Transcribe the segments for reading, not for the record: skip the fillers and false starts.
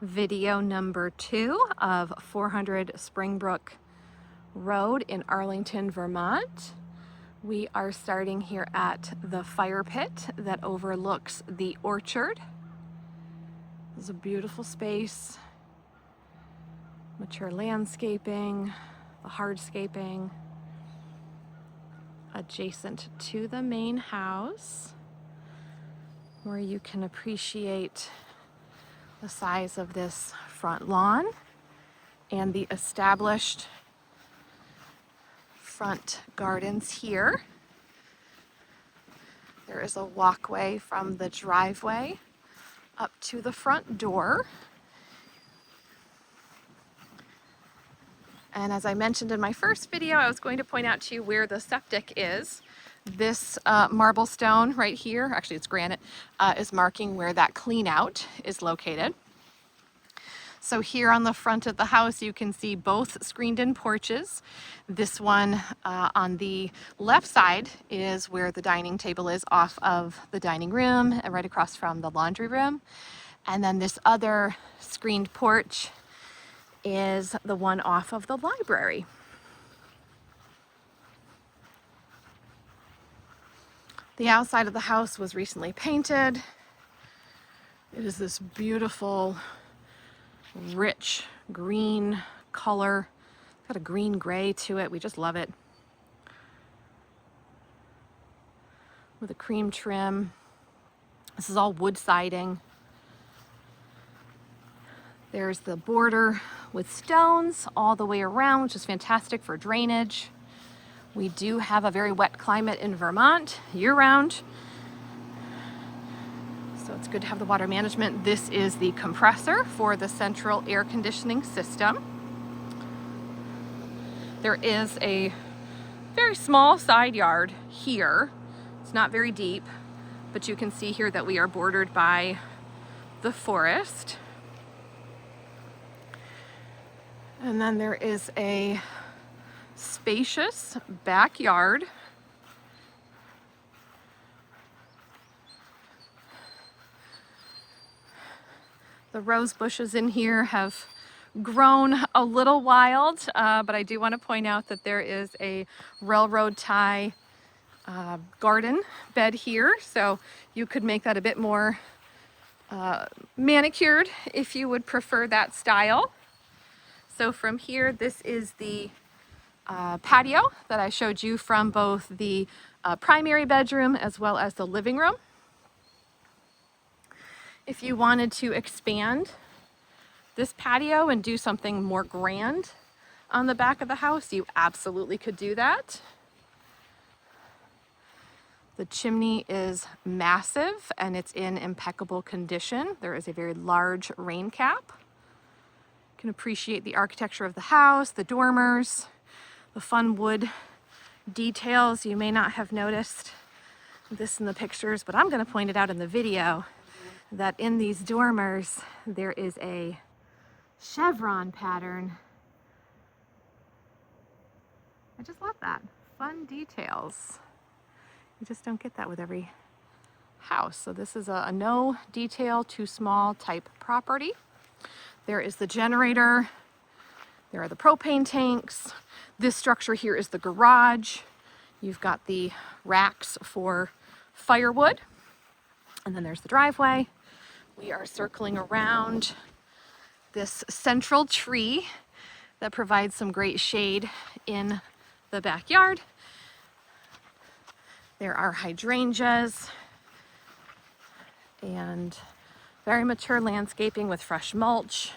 Video number 2 of 400 Springbrook Road in Arlington, Vermont. We are starting here at the fire pit that overlooks the orchard. This is a beautiful space, mature landscaping, the hardscaping, adjacent to the main house, where you can appreciate the size of this front lawn and the established front gardens here. There is a walkway from the driveway up to the front door. And as I mentioned in my first video, I was going to point out to you where the septic is. This marble stone right here, actually it's granite, is marking where that clean out is located. So here on the front of the house, you can see both screened-in porches. This one on the left side is where the dining table is off of the dining room and right across from the laundry room. And then this other screened porch is the one off of the library. The outside of the house was recently painted. It is this beautiful, rich green color. It's got a green gray to it. We just love it. With a cream trim. This is all wood siding. There's the border with stones all the way around, which is fantastic for drainage. We do have a very wet climate in Vermont year-round, so it's good to have the water management. This is the compressor for the central air conditioning system. There is a very small side yard here. It's not very deep, but you can see here that we are bordered by the forest. And then there is a spacious backyard. The rose bushes in here have grown a little wild, but I do want to point out that there is a railroad tie garden bed here, so you could make that a bit more manicured if you would prefer that style. So from here, this is the patio that I showed you from both the primary bedroom as well as the living room. If you wanted to expand this patio and do something more grand on the back of the house, you absolutely could do that. The chimney is massive and it's in impeccable condition. There is a very large rain cap. You can appreciate the architecture of the house, the dormers, the fun wood details. You may not have noticed this in the pictures, but I'm going to point it out in the video that in these dormers there is a chevron pattern. I just love that. Fun details. You just don't get that with every house. So this is a no detail, too small type property. There is the generator. There are the propane tanks. This structure here is the garage. You've got the racks for firewood. And then there's the driveway. We are circling around this central tree that provides some great shade in the backyard. There are hydrangeas and very mature landscaping with fresh mulch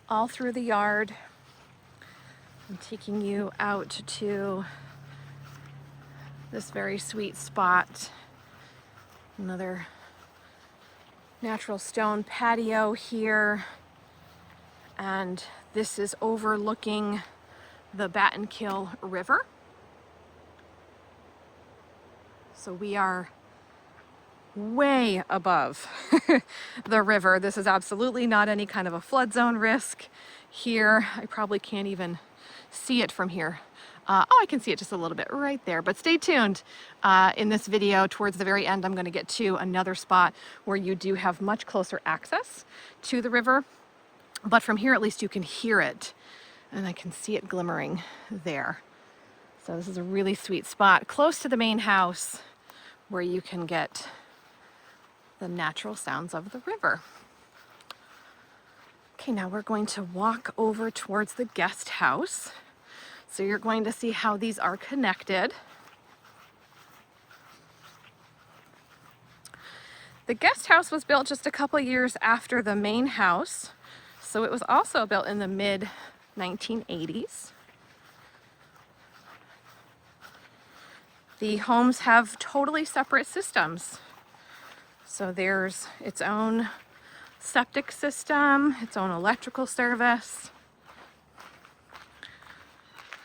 all through the yard. I'm taking you out to this very sweet spot. Another natural stone patio here. And this is overlooking the Battenkill River. So we are way above the river. This is absolutely not any kind of a flood zone risk here. I probably can't even see it from here. Oh, I can see it just a little bit right there, but stay tuned. In this video, towards the very end, I'm going to get to another spot where you do have much closer access to the river. but from here at least you can hear it, and I can see it glimmering there. So this is a really sweet spot close to the main house where you can get the natural sounds of the river. Okay, now we're going to walk over towards the guest house. So you're going to see how these are connected. The guest house was built just a couple years after the main house, so it was also built in the mid-1980s. The homes have totally separate systems. So there's its own septic system, its own electrical service.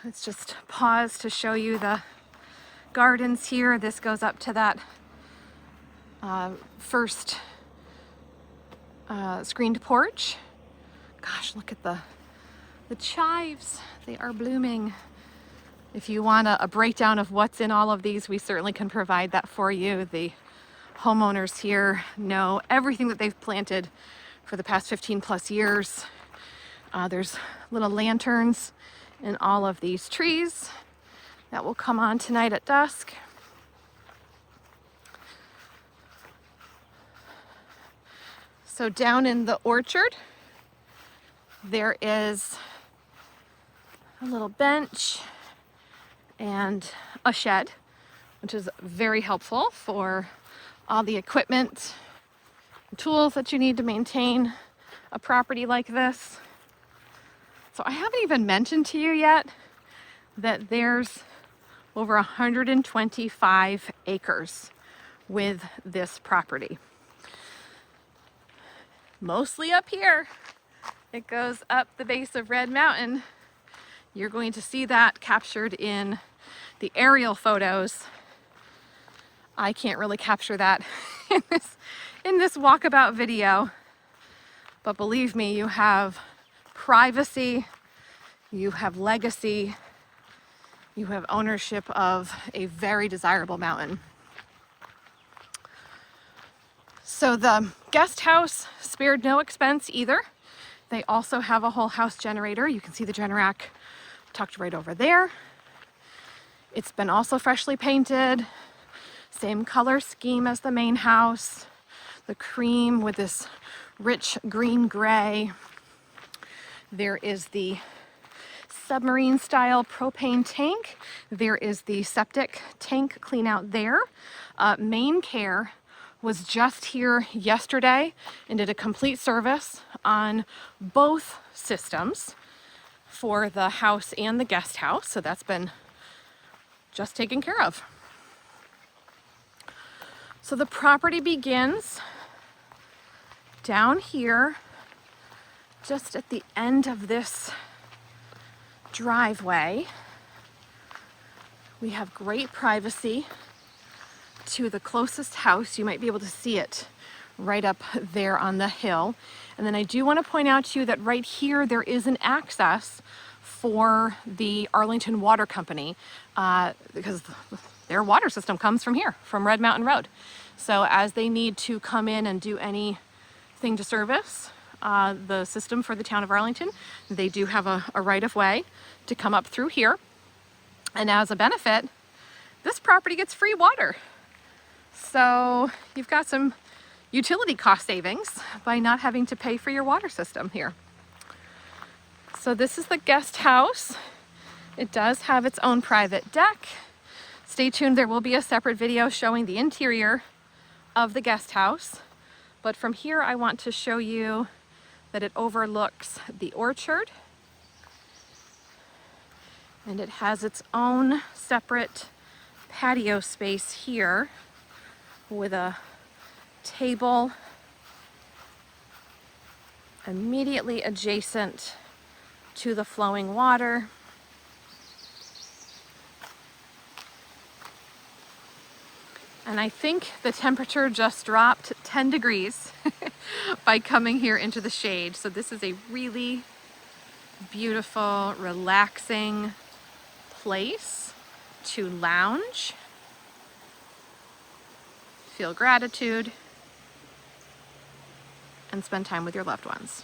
Let's just pause to show you the gardens here. This goes up to that first screened porch. Gosh, look at the chives. They are blooming. If you want a breakdown of what's in all of these, we certainly can provide that for you. The homeowners here know everything that they've planted for the past 15 plus years. There's little lanterns in all of these trees that will come on tonight at dusk. So down in the orchard, there is a little bench and a shed, which is very helpful for all the equipment, tools that you need to maintain a property like this. So I haven't even mentioned to you yet that there's over 125 acres with this property. Mostly up here. It goes up the base of Red Mountain. You're going to see that captured in the aerial photos. I can't really capture that in this walkabout video, but believe me, you have privacy, you have legacy, you have ownership of a very desirable mountain. So the guest house spared no expense either. They also have a whole house generator. You can see the Generac tucked right over there. It's been also freshly painted. Same color scheme as the main house. The cream with this rich green gray. There is the submarine style propane tank. There is the septic tank clean out there. Main Care was just here yesterday and did a complete service on both systems for the house and the guest house. So that's been just taken care of. So the property begins down here, just at the end of this driveway. We have great privacy to the closest house. You might be able to see it right up there on the hill. And then I do want to point out to you that right here there is an access for the Arlington Water Company because their water system comes from here, from Red Mountain Road. So as they need to come in and do anything to service the system for the town of Arlington, they do have a right of way to come up through here. And as a benefit, this property gets free water. So you've got some utility cost savings by not having to pay for your water system here. So this is the guest house. It does have its own private deck. Stay tuned, there will be a separate video showing the interior of the guest house. But from here, I want to show you that it overlooks the orchard. And it has its own separate patio space here with a table immediately adjacent to the flowing water. And I think the temperature just dropped 10 degrees by coming here into the shade. So this is a really beautiful, relaxing place to lounge, feel gratitude, and spend time with your loved ones.